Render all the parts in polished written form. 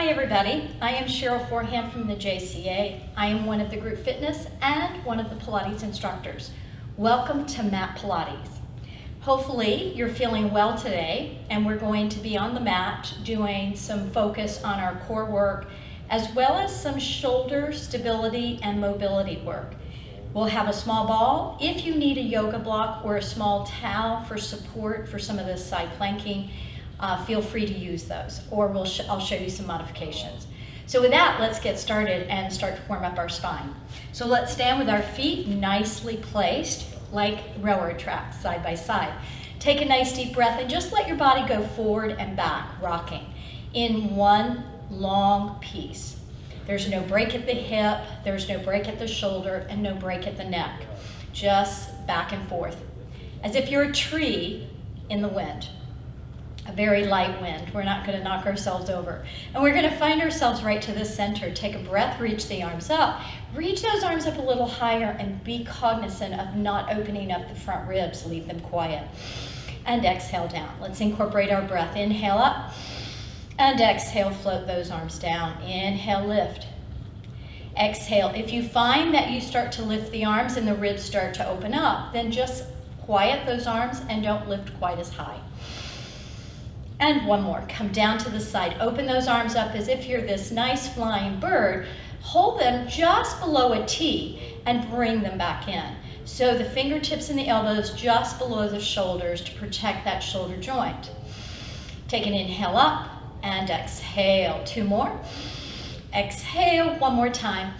Hi everybody, I am Cheryl Forehand from the JCA. I am one of the group fitness and one of the Pilates instructors. Welcome to Mat Pilates. Hopefully you're feeling well today, and we're going to be on the mat doing some focus on our core work as well as some shoulder stability and mobility work. We'll have a small ball. If you need a yoga block or a small towel for support for some of the side planking, feel free to use those, or I'll show you some modifications. So with that, let's get started and start to warm up our spine. So let's stand with our feet nicely placed like railroad tracks, side by side. Take a nice deep breath and just let your body go forward and back, rocking in one long piece. There's no break at the hip, there's no break at the shoulder, and no break at the neck. Just back and forth, as if you're a tree in the wind. A very light wind. We're not going to knock ourselves over. And we're going to find ourselves right to the center. Take a breath, reach the arms up. Reach those arms up a little higher and be cognizant of not opening up the front ribs. Leave them quiet. And exhale down. Let's incorporate our breath. Inhale up and exhale, float those arms down. Inhale, lift. Exhale. If you find that you start to lift the arms and the ribs start to open up, then just quiet those arms and don't lift quite as high. And one more, come down to the side. Open those arms up as if you're this nice flying bird. Hold them just below a T and bring them back in. So the fingertips and the elbows just below the shoulders to protect that shoulder joint. Take an inhale up and exhale. Two more. Exhale one more time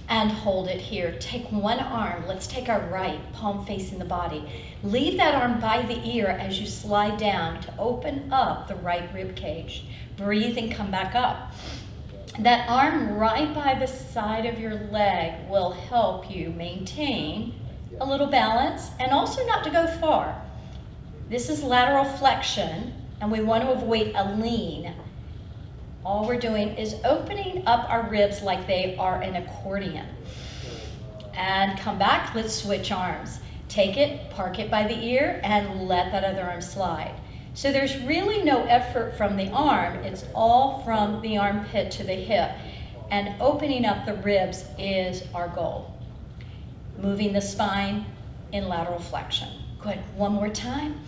and hold it here. Take one arm. Let's take our right, palm facing the body. Leave that arm by the ear as you slide down to open up the right rib cage. Breathe and come back up. That arm right by the side of your leg will help you maintain a little balance and also not to go far. This is lateral flexion, and we want to avoid a lean. All we're doing is opening up our ribs like they are an accordion. And come back, let's switch arms. Take it, park it by the ear, and let that other arm slide. So there's really no effort from the arm, it's all from the armpit to the hip. And opening up the ribs is our goal. Moving the spine in lateral flexion. Good, one more time.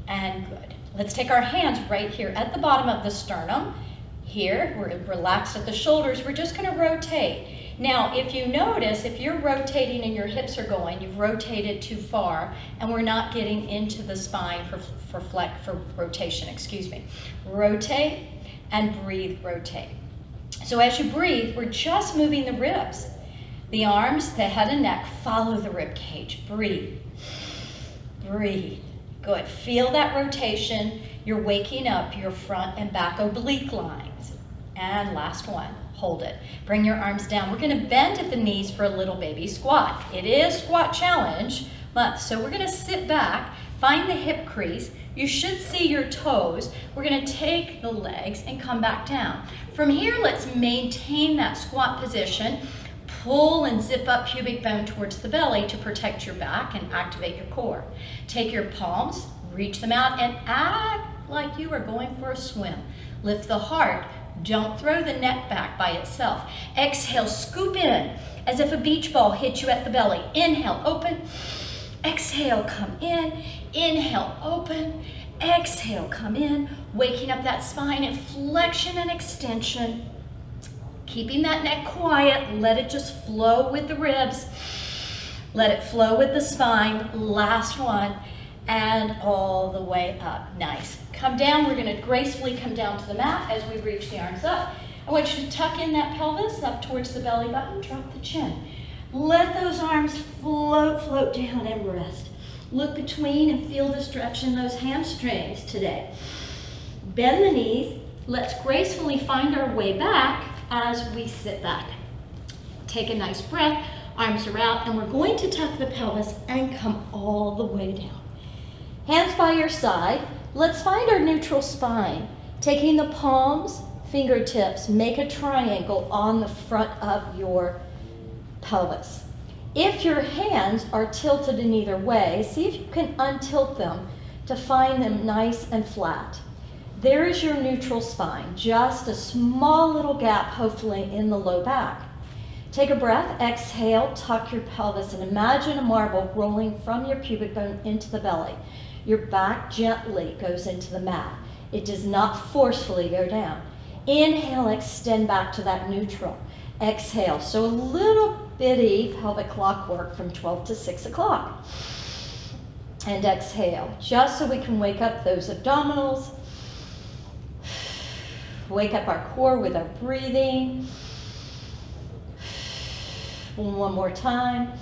And good. Let's take our hands right here at the bottom of the sternum. Here, we're relaxed at the shoulders. We're just going to rotate. Now, if you notice, if you're rotating and your hips are going, you've rotated too far, and we're not getting into the spine for rotation, excuse me. Rotate and breathe, rotate. So as you breathe, we're just moving the ribs. The arms, the head and neck, follow the rib cage. Breathe. Breathe. Good. Feel that rotation. You're waking up your front and back oblique lines. And last one, hold it. Bring your arms down. We're going to bend at the knees for a little baby squat. It is squat challenge month. So we're going to sit back, find the hip crease. You should see your toes. We're going to take the legs and come back down. From here, let's maintain that squat position. Pull and zip up pubic bone towards the belly to protect your back and activate your core. Take your palms, reach them out, and act like you are going for a swim. Lift the heart. Don't throw the neck back by itself. Exhale, scoop in as if a beach ball hit you at the belly. Inhale, open. Exhale, come in. Inhale, open. Exhale, come in. Waking up that spine in flexion and extension. Keeping that neck quiet, let it just flow with the ribs. Let it flow with the spine. Last one, and all the way up. Nice. Come down, we're gonna gracefully come down to the mat as we reach the arms up. I want you to tuck in that pelvis up towards the belly button, drop the chin. Let those arms float down and rest. Look between and feel the stretch in those hamstrings today. Bend the knees. Let's gracefully find our way back as we sit back. Take a nice breath, arms are out, and we're going to tuck the pelvis and come all the way down. Hands by your side. Let's find our neutral spine. Taking the palms, fingertips, make a triangle on the front of your pelvis. If your hands are tilted in either way, see if you can untilt them to find them nice and flat. There is your neutral spine, just a small little gap, hopefully, in the low back. Take a breath, exhale, tuck your pelvis, and imagine a marble rolling from your pubic bone into the belly. Your back gently goes into the mat. It does not forcefully go down. Inhale, extend back to that neutral. Exhale, so a little bitty pelvic clock work from 12 to 6 o'clock. And exhale, just so we can wake up those abdominals. Wake up our core with our breathing. One more time.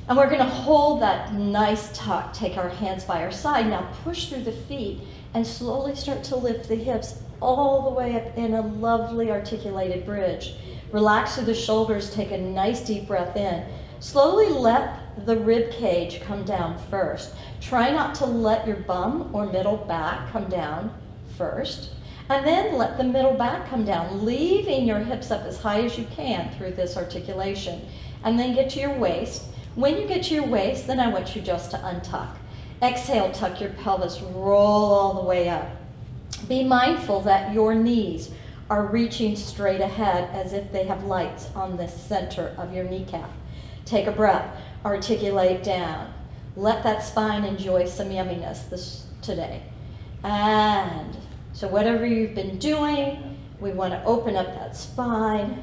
And we're going to hold that nice tuck. Take our hands by our side. Now push through the feet and slowly start to lift the hips all the way up in a lovely articulated bridge. Relax through the shoulders. Take a nice deep breath in. Slowly let the rib cage come down first. Try not to let your bum or middle back come down first. And then let the middle back come down, leaving your hips up as high as you can through this articulation. And then get to your waist. When you get to your waist, then I want you just to untuck. Exhale, tuck your pelvis, roll all the way up. Be mindful that your knees are reaching straight ahead as if they have lights on the center of your kneecap. Take a breath, articulate down. Let that spine enjoy some yumminess today. And so whatever you've been doing, we want to open up that spine.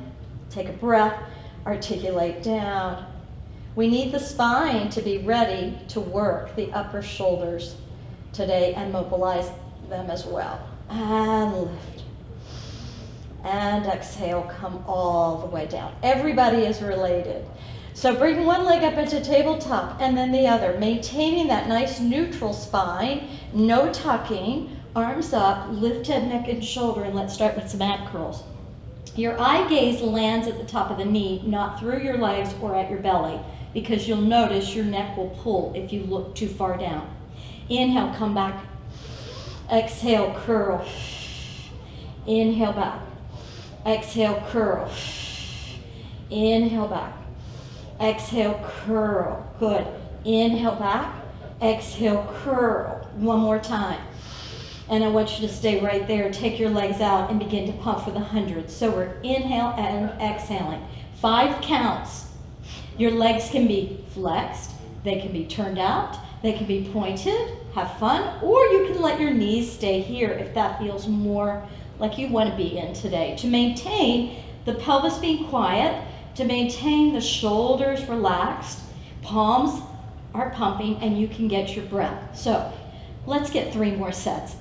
Take a breath, articulate down. We need the spine to be ready to work the upper shoulders today and mobilize them as well. And lift. And exhale, come all the way down. Everybody is related. So bring one leg up into tabletop and then the other, maintaining that nice neutral spine, no tucking. Arms up, lift head, neck, and shoulder, and let's start with some ab curls. Your eye gaze lands at the top of the knee, not through your legs or at your belly, because you'll notice your neck will pull if you look too far down. Inhale, come back. Exhale, curl. Inhale, back. Exhale, curl. Inhale, back. Exhale, curl. Good. Inhale, back. Exhale, curl. One more time. And I want you to stay right there. Take your legs out and begin to pump for the 100. So we're inhale and exhaling. 5 counts. Your legs can be flexed. They can be turned out. They can be pointed. Have fun. Or you can let your knees stay here if that feels more like you want to be in today. To maintain the pelvis being quiet, to maintain the shoulders relaxed, palms are pumping, and you can get your breath. So let's get 3 more sets.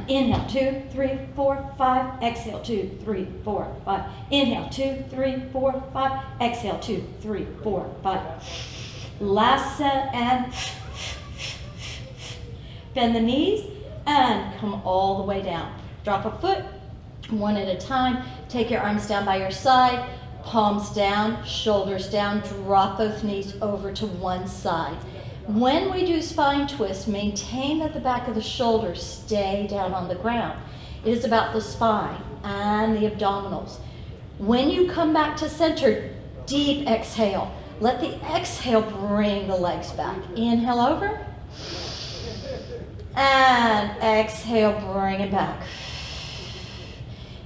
Inhale, 2, 3, 4, 5. Exhale, 2, 3, 4, 5. Inhale, 2, 3, 4, 5. Exhale, 2, 3, 4, 5. Last set, and bend the knees and come all the way down. Drop a foot, one at a time. Take your arms down by your side, palms down, shoulders down. Drop both knees over to one side. When we do spine twist, maintain that the back of the shoulders stay down on the ground. It is about the spine and the abdominals. When you come back to center, deep exhale. Let the exhale bring the legs back. Inhale over. And exhale, bring it back.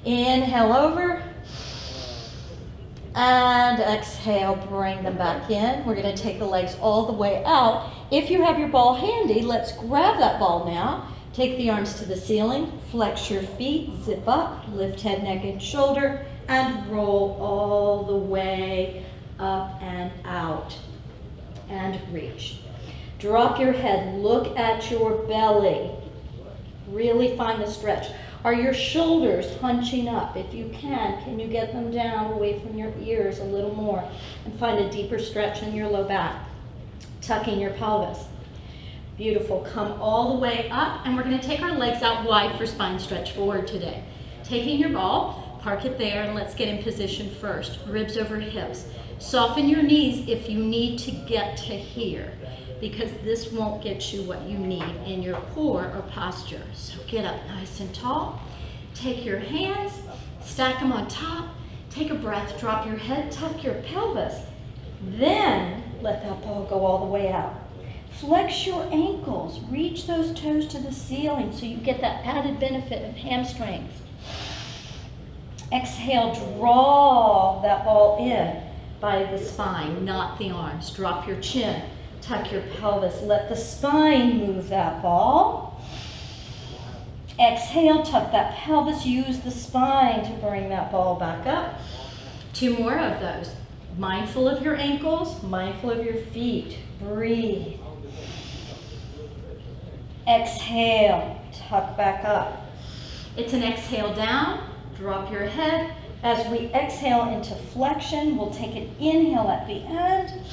Inhale over. And exhale, bring them back in. We're going to take the legs all the way out. If you have your ball handy, let's grab that ball now. Take the arms to the ceiling, flex your feet, zip up, lift head, neck, and shoulder, and roll all the way up and out. And reach. Drop your head, look at your belly. Really find the stretch. Are your shoulders hunching up? If you can you get them down away from your ears a little more and find a deeper stretch in your low back, tucking your pelvis. Beautiful. Come all the way up, and we're going to take our legs out wide for spine stretch forward today. Taking your ball, park it there, and let's get in position first. Ribs over hips. Soften your knees if you need to get to here, because this won't get you what you need in your core or posture. So get up nice and tall. Take your hands, stack them on top. Take a breath, drop your head, tuck your pelvis. Then let that ball go all the way out. Flex your ankles. Reach those toes to the ceiling so you get that added benefit of hamstrings. Exhale, draw that ball in by the spine, not the arms. Drop your chin, tuck your pelvis. Let the spine move that ball. Exhale, tuck that pelvis. Use the spine to bring that ball back up. 2 more of those. Mindful of your ankles, mindful of your feet. Breathe. Exhale, tuck back up. It's an exhale down, drop your head. As we exhale into flexion, we'll take an inhale at the end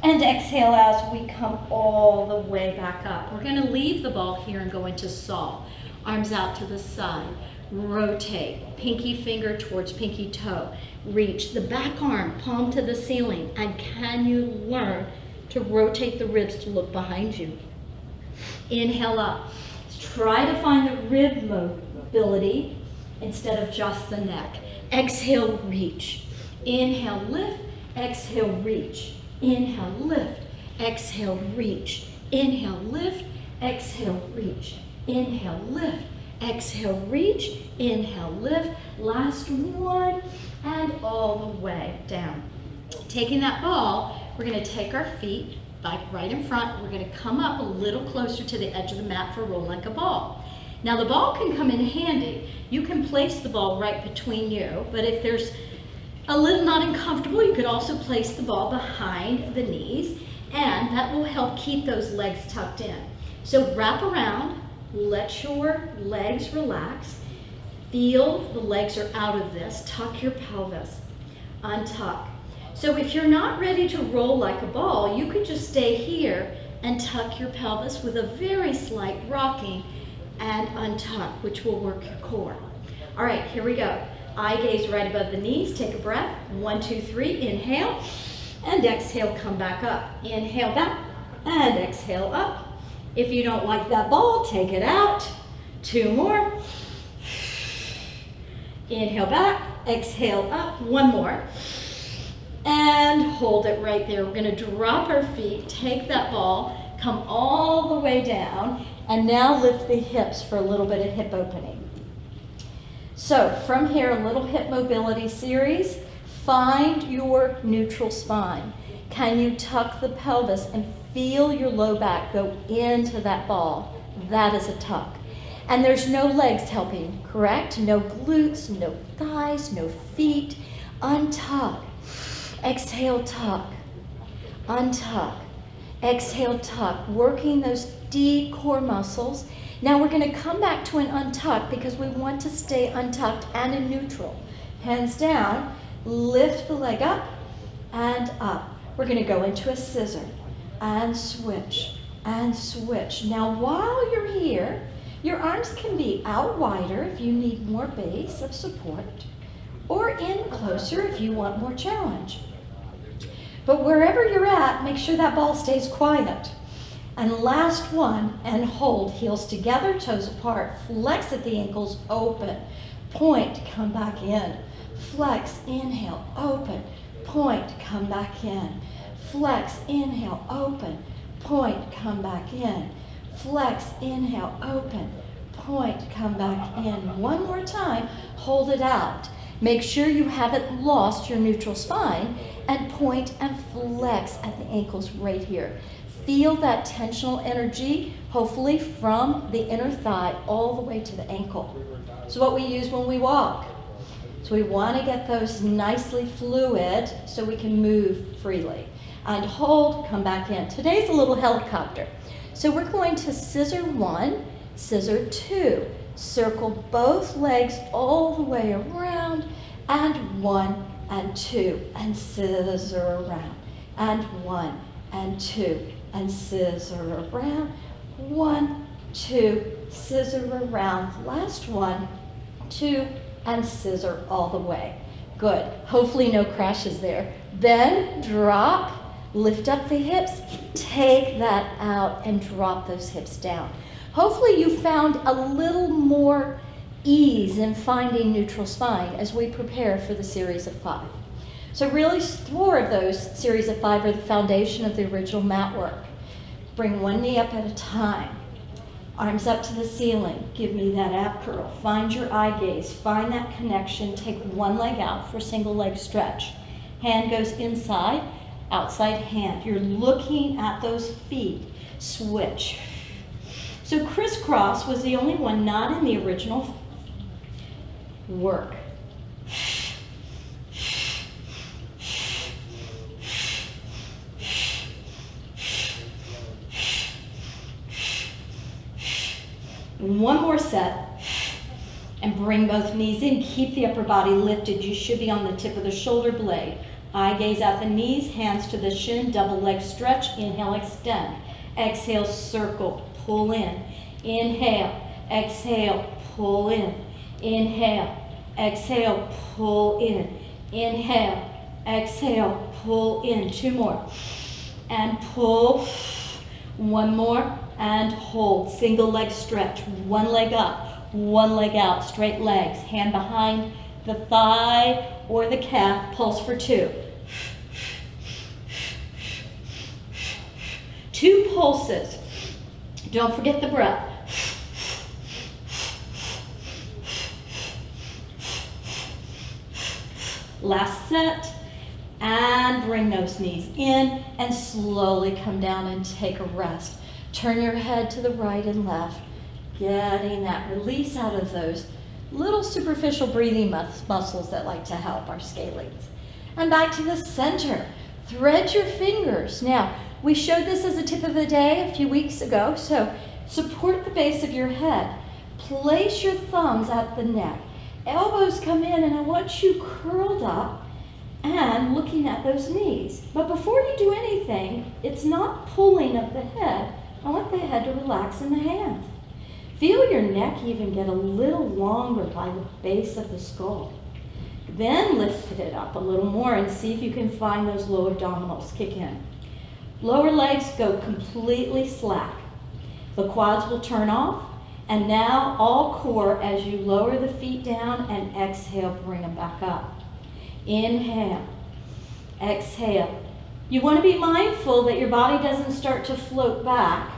and exhale as we come all the way back up. We're going to leave the ball here and go into saw. Arms out to the side. Rotate, pinky finger towards pinky toe. Reach the back arm, palm to the ceiling. And can you learn to rotate the ribs to look behind you? Inhale up. Try to find the rib mobility instead of just the neck. Exhale, reach. Inhale, lift. Exhale, reach. Inhale, lift. Exhale, reach. Inhale, lift. Exhale, reach. Inhale, lift. Exhale, reach. Inhale, lift. Last one. And all the way down. Taking that ball, we're going to take our feet back right in front. We're going to come up a little closer to the edge of the mat for roll like a ball. Now the ball can come in handy. You can place the ball right between you, but if there's a little not uncomfortable, you could also place the ball behind the knees, and that will help keep those legs tucked in. So wrap around, let your legs relax. Feel the legs are out of this. Tuck your pelvis. Untuck. So if you're not ready to roll like a ball, you could just stay here and tuck your pelvis with a very slight rocking and untuck, which will work your core. All right, here we go. Eye gaze right above the knees. Take a breath. 1, 2, 3. Inhale and exhale. Come back up. Inhale back and exhale up. If you don't like that ball, take it out. 2 more. Inhale back, exhale up. 1 more. And hold it right there. We're going to drop our feet, take that ball, come all the way down, and now lift the hips for a little bit of hip opening. So from here, a little hip mobility series. Find your neutral spine. Can you tuck the pelvis and feel your low back go into that ball? That is a tuck. And there's no legs helping, correct? No glutes, no thighs, no feet. Untuck. Exhale, tuck. Untuck. Exhale, tuck. Working those deep core muscles. Now we're going to come back to an untuck because we want to stay untucked and in neutral. Hands down, lift the leg up and up. We're going to go into a scissor and switch and switch. Now while you're here, your arms can be out wider if you need more base of support, or in closer if you want more challenge. But wherever you're at, make sure that ball stays quiet. And last one, and hold. Heels together, toes apart. Flex at the ankles, open. Point, come back in. Flex, inhale, open. Point, come back in. Flex, inhale, open. Point, come back in. Flex, inhale, open. Point, come back in. One more time, hold it out. Make sure you haven't lost your neutral spine, and point and flex at the ankles right here. Feel that tensional energy, hopefully from the inner thigh all the way to the ankle. It's what we use when we walk. So we want to get those nicely fluid so we can move freely. And hold, come back in. Today's a little helicopter. So we're going to scissor 1, scissor 2. Circle both legs all the way around, and 1 and 2, and scissor around, and 1 and 2, and scissor around, 1, 2, scissor around, last 1, 2, and scissor all the way. Good. Hopefully no crashes there. Then drop, lift up the hips, take that out, and drop those hips down. Hopefully you found a little more ease in finding neutral spine as we prepare for the series of 5. So really 4 of those series of 5 are the foundation of the original mat work. Bring one knee up at a time. Arms up to the ceiling. Give me that ab curl. Find your eye gaze. Find that connection. Take one leg out for single leg stretch. Hand goes inside, outside hand. You're looking at those feet. Switch. So crisscross was the only one not in the original work. One more set, and bring both knees in. Keep the upper body lifted. You should be on the tip of the shoulder blade. Eye gaze at the knees, hands to the shin, double leg stretch. Inhale, extend. Exhale, circle, pull in. Inhale, exhale, pull in. Inhale, exhale, pull in. Inhale, exhale, pull in. Two more. And pull. One more. And hold. Single leg stretch. One leg up, one leg out. Straight legs. Hand behind the thigh or the calf. Pulse for two. Two pulses. Don't forget the breath. Last set. And bring those knees in and slowly come down and take a rest. Turn your head to the right and left, getting that release out of those little superficial breathing muscles that like to help our scalenes. And back to the center. Thread your fingers. Now, we showed this as a tip of the day a few weeks ago, so support the base of your head. Place your thumbs at the neck. Elbows come in, and I want you curled up and looking at those knees. But before you do anything, it's not pulling of the head. I want the head to relax in the hands. Feel your neck even get a little longer by the base of the skull. Then lift it up a little more and see if you can find those low abdominals kick in. Lower legs go completely slack. The quads will turn off. And now all core as you lower the feet down and exhale, bring them back up. Inhale, exhale. You want to be mindful that your body doesn't start to float back,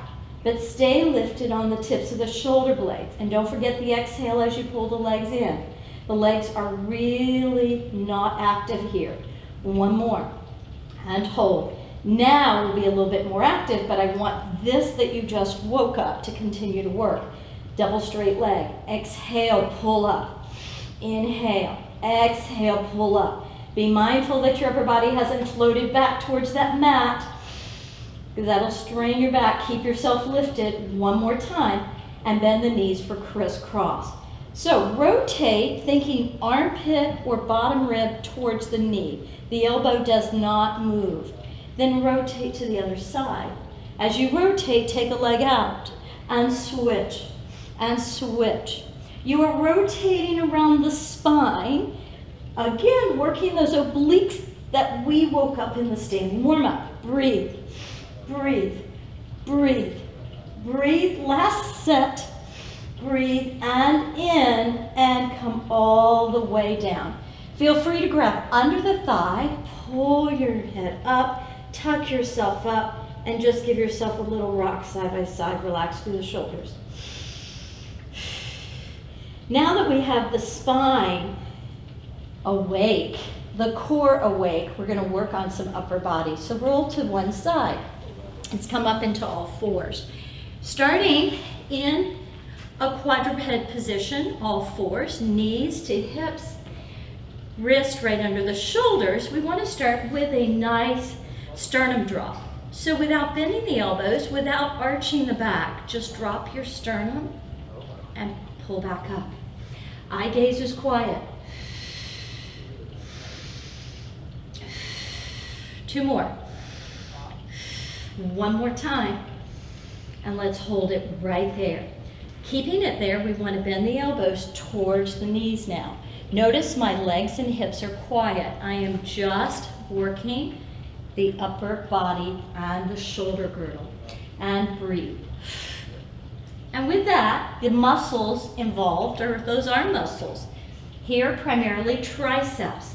but stay lifted on the tips of the shoulder blades. And don't forget the exhale as you pull the legs in. The legs are really not active here. One more. And hold. Now we'll be a little bit more active, but I want this that you just woke up to continue to work. Double straight leg. Exhale, pull up. Inhale, exhale, pull up. Be mindful that your upper body hasn't floated back towards that mat, because that'll strain your back. Keep yourself lifted one more time, and bend the knees for crisscross. So rotate, thinking armpit or bottom rib towards the knee. The elbow does not move. Then rotate to the other side. As you rotate, take a leg out and switch and switch. You are rotating around the spine. Again, working those obliques that we woke up in the standing warm-up. Breathe, breathe, breathe, breathe. Last set. Breathe and in and come all the way down. Feel free to grab under the thigh, pull your head up, tuck yourself up, and just give yourself a little rock side by side. Relax through the shoulders. Now that we have the spine awake, the core awake, we're going to work on some upper body. So roll to one side. Let's come up into all fours. Starting in a quadruped position, all fours, knees to hips, wrist right under the shoulders. We want to start with a nice sternum drop. So without bending the elbows, without arching the back, just drop your sternum and pull back up. Eye gaze is quiet. Two more. One more time. And let's hold it right there. Keeping it there, we want to bend the elbows towards the knees now. Notice my legs and hips are quiet. I am just working the upper body and the shoulder girdle. And breathe. And with that, the muscles involved are those arm muscles. Here, primarily triceps.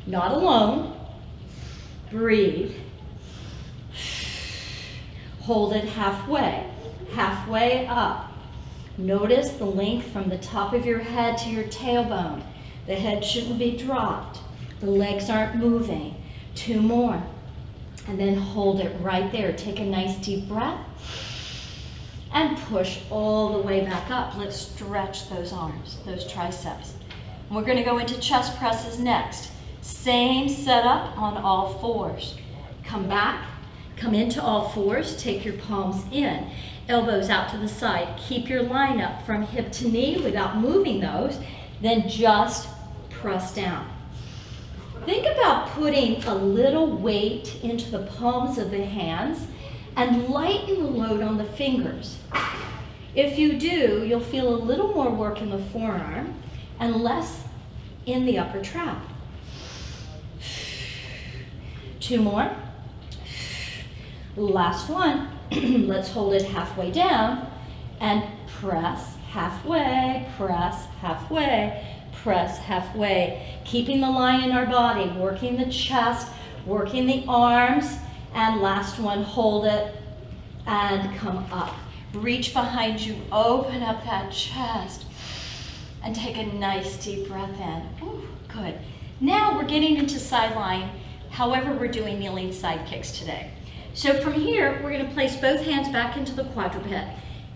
Not alone. Breathe. Hold it halfway, halfway up. Notice the length from the top of your head to your tailbone. The head shouldn't be dropped. The legs aren't moving. 2 more. And then hold it right there. Take a nice deep breath and push all the way back up. Let's stretch those arms, those triceps. We're going to go into chest presses next. Same setup on all fours. Come back, come into all fours, take your palms in, elbows out to the side. Keep your line up from hip to knee without moving those, then just press down. Think about putting a little weight into the palms of the hands and lighten the load on the fingers. If you do, you'll feel a little more work in the forearm and less in the upper trap. 2 more. Last one. Let's hold it halfway down and press halfway, press halfway, press halfway. Keeping the line in our body, working the chest, working the arms, and last one, hold it and come up. Reach behind you, open up that chest, and take a nice deep breath in. Ooh, good. Now we're getting into side lying. However, we're doing kneeling side kicks today. So from here, we're going to place both hands back into the quadruped.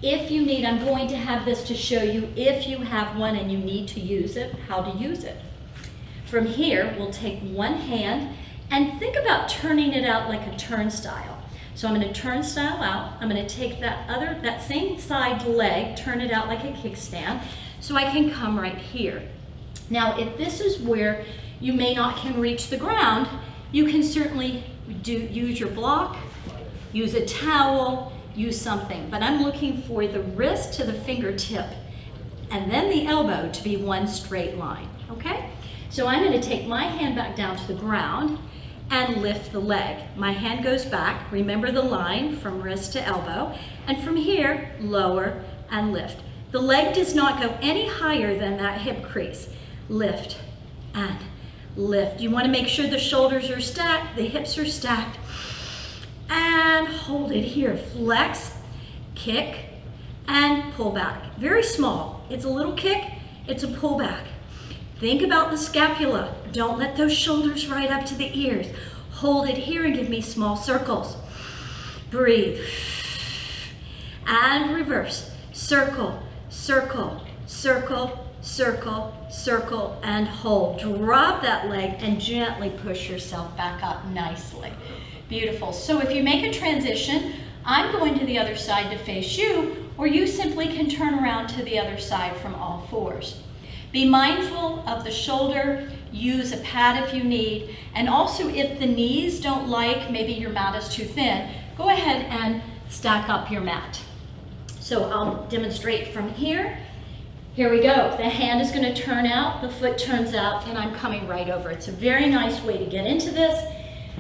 If you need, I'm going to have this to show you if you have one and you need to use it, how to use it. From here, we'll take one hand and think about turning it out like a turnstile. So I'm going to turnstile out. I'm going to take that same side leg, turn it out like a kickstand, so I can come right here. Now, if this is where you may not can reach the ground, you can certainly use your block, use a towel, use something. But I'm looking for the wrist to the fingertip and then the elbow to be one straight line, okay? So I'm going to take my hand back down to the ground and lift the leg. My hand goes back, remember the line from wrist to elbow, and from here, lower and lift. The leg does not go any higher than that hip crease. Lift and lift. You want to make sure the shoulders are stacked, the hips are stacked, and hold it here. Flex, kick, and pull back. Very small. It's a little kick, it's a pull back. Think about the scapula. Don't let those shoulders right up to the ears. Hold it here and give me small circles. Breathe. And reverse. Circle, circle, circle, circle, circle, and hold. Drop that leg and gently push yourself back up nicely. Beautiful. So if you make a transition, I'm going to the other side to face you, or you simply can turn around to the other side from all fours. Be mindful of the shoulder, use a pad if you need, and also if the knees don't like, maybe your mat is too thin, go ahead and stack up your mat. So I'll demonstrate from here. Here we go. The hand is going to turn out, the foot turns out, and I'm coming right over. It's a very nice way to get into this.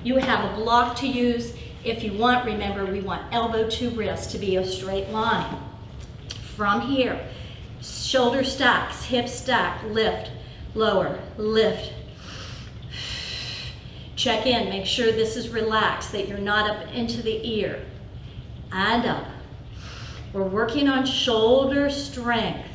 You have a block to use. If you want, remember we want elbow to wrist to be a straight line. From here, shoulder stacks, hip stack, lift, lower, lift. Check in, make sure this is relaxed, that you're not up into the ear. And up. We're working on shoulder strength.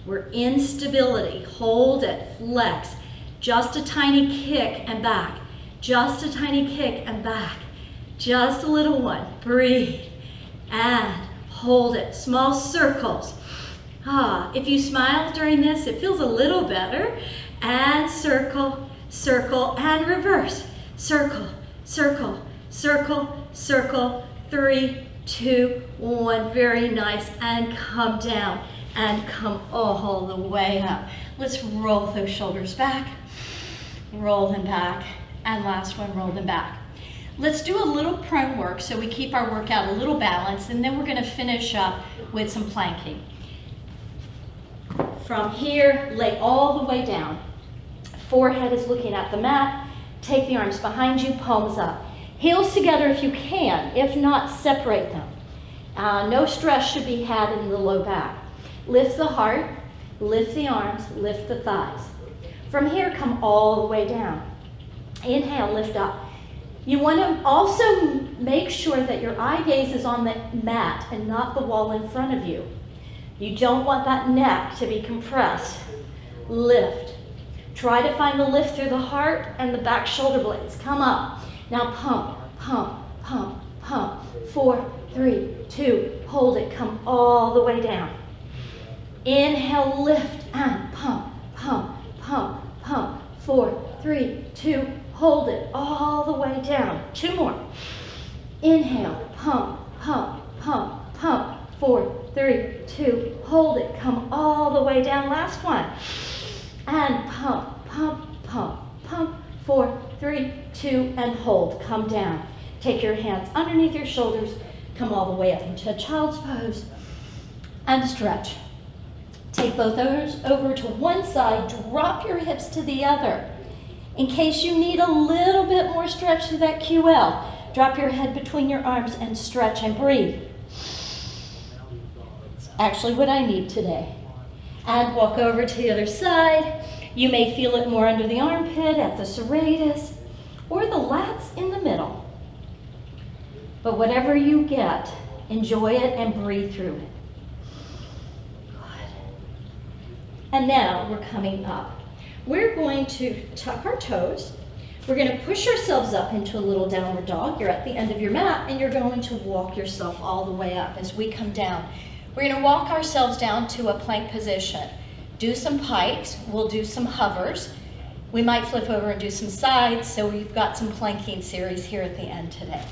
We're in stability. Hold it, flex. Just a tiny kick and back. Just a tiny kick and back. Just a little one. Breathe. And hold it. Small circles. If you smile during this, it feels a little better. And circle, circle, and reverse. Circle, circle, circle, circle. 3, 2, 1. Very nice. And come down. And come all the way up. Let's roll those shoulders back. Roll them back. And last one, roll them back. Let's do a little prone work so we keep our workout a little balanced, and then we're going to finish up with some planking. From here, lay all the way down. Forehead is looking at the mat. Take the arms behind you, palms up. Heels together if you can. If not, separate them. No stress should be had in the low back. Lift the heart, lift the arms, lift the thighs. From here, come all the way down. Inhale, lift up. You want to also make sure that your eye gaze is on the mat and not the wall in front of you. You don't want that neck to be compressed. Lift. Try to find the lift through the heart and the back shoulder blades. Come up. Now pump, pump, pump, pump. 4, 3, 2, hold it. Come all the way down. Inhale, lift, and pump, pump, pump, pump. 4, 3, 2, hold it all the way down. 2 more. Inhale, pump, pump, pump, pump. 4, 3, 2, hold it. Come all the way down. Last one. And pump, pump, pump, pump. 4, 3, 2, and hold. Come down. Take your hands underneath your shoulders. Come all the way up into a child's pose. And stretch. Take both over to one side. Drop your hips to the other. In case you need a little bit more stretch through that QL, drop your head between your arms and stretch and breathe. It's actually what I need today. And walk over to the other side. You may feel it more under the armpit, at the serratus, or the lats in the middle. But whatever you get, enjoy it and breathe through it. Good. And now we're coming up. We're going to tuck our toes. We're going to push ourselves up into a little downward dog. You're at the end of your mat, and you're going to walk yourself all the way up as we come down. We're going to walk ourselves down to a plank position. Do some pikes. We'll do some hovers. We might flip over and do some sides, so we've got some planking series here at the end today.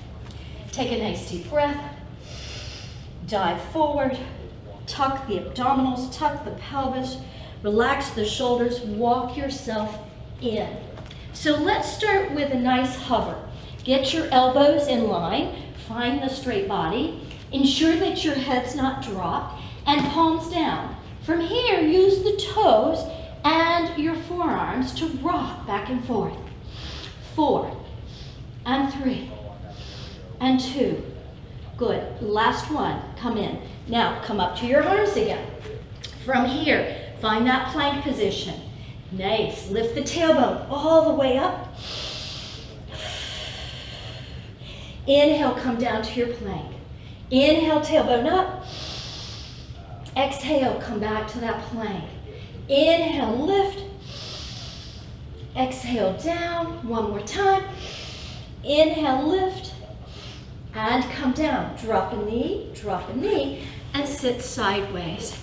Take a nice deep breath. Dive forward. Tuck the abdominals, tuck the pelvis. Relax the shoulders, walk yourself in. So let's start with a nice hover. Get your elbows in line, find the straight body, ensure that your head's not dropped, and palms down. From here, use the toes and your forearms to rock back and forth. 4, and 3, and 2. Good, last one, come in. Now, come up to your arms again. From here, find that plank position. Nice. Lift the tailbone all the way up. Inhale, come down to your plank. Inhale, tailbone up. Exhale, come back to that plank. Inhale, lift. Exhale, down. One more time. Inhale, lift. And come down. Drop a knee, and sit sideways.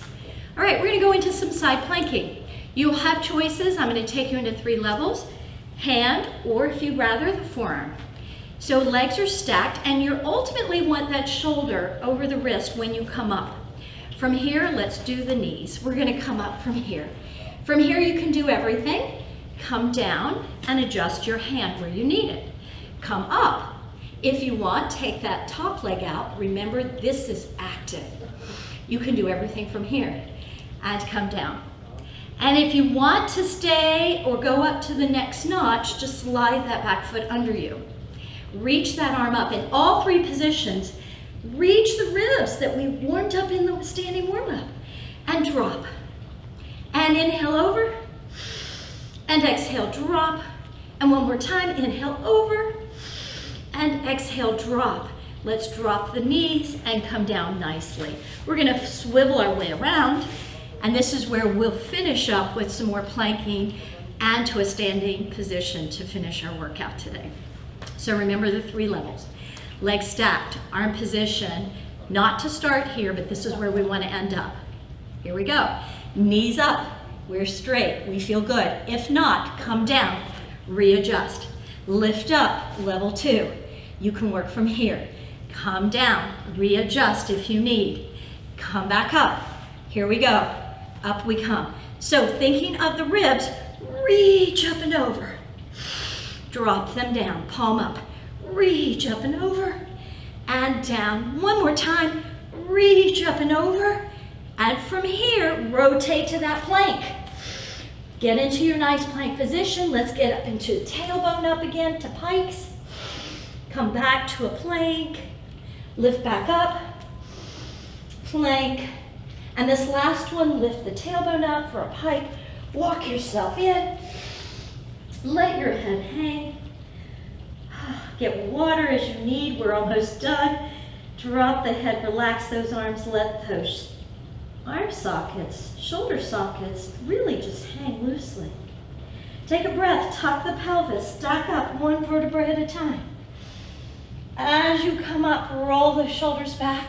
All right, we're going to go into some side planking. You'll have choices. I'm going to take you into 3 levels. Hand, or if you'd rather, the forearm. So legs are stacked, and you ultimately want that shoulder over the wrist when you come up. From here, let's do the knees. We're going to come up from here. From here, you can do everything. Come down and adjust your hand where you need it. Come up. If you want, take that top leg out. Remember, this is active. You can do everything from here. And come down. And if you want to stay or go up to the next notch, just slide that back foot under you. Reach that arm up. In all 3 positions, reach the ribs that we warmed up in the standing warm-up. And drop. And inhale over. And exhale, drop. And one more time, inhale over. And exhale, drop. Let's drop the knees and come down nicely. We're going to swivel our way around. And this is where we'll finish up with some more planking and to a standing position to finish our workout today. So remember the 3 levels. Legs stacked, arm position, not to start here, but this is where we want to end up. Here we go. Knees up, we're straight, we feel good. If not, come down, readjust. Lift up, level 2. You can work from here. Come down, readjust if you need. Come back up. Here we go. Up we come. So thinking of the ribs, reach up and over. Drop them down, palm up. Reach up and over and down. One more time, reach up and over. And from here, rotate to that plank. Get into your nice plank position. Let's get up into tailbone up again to pikes. Come back to a plank. Lift back up. Plank. And this last one, lift the tailbone up for a pike. Walk yourself in. Let your head hang. Get water as you need. We're almost done. Drop the head, relax those arms, let those arm sockets, shoulder sockets really just hang loosely. Take a breath, tuck the pelvis, stack up one vertebra at a time. As you come up, roll the shoulders back,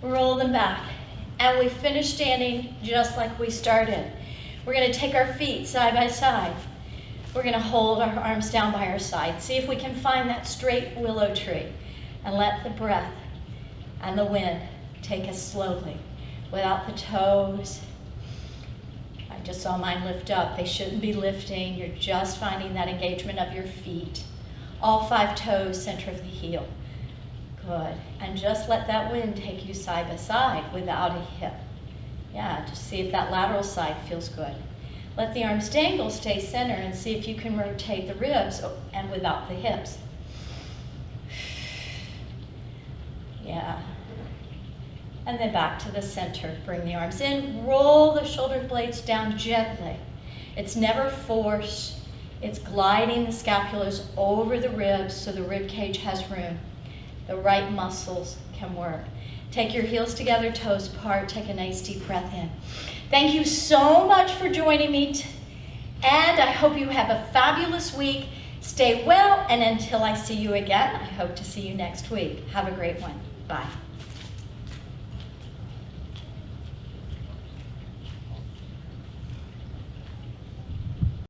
roll them back. And we finish standing just like we started. We're gonna take our feet side by side. We're gonna hold our arms down by our side. See if we can find that straight willow tree and let the breath and the wind take us slowly without the toes. I just saw mine lift up. They shouldn't be lifting. You're just finding that engagement of your feet. All 5 toes, center of the heel. Good. And just let that wind take you side by side without a hip. Yeah, just see if that lateral side feels good. Let the arms dangle, stay center, and see if you can rotate the ribs and without the hips. Yeah. And then back to the center. Bring the arms in, roll the shoulder blades down gently. It's never force. It's gliding the scapulas over the ribs so the rib cage has room. The right muscles can work. Take your heels together, toes apart. Take a nice deep breath in. Thank you so much for joining me. And I hope you have a fabulous week. Stay well, and until I see you again, I hope to see you next week. Have a great one. Bye.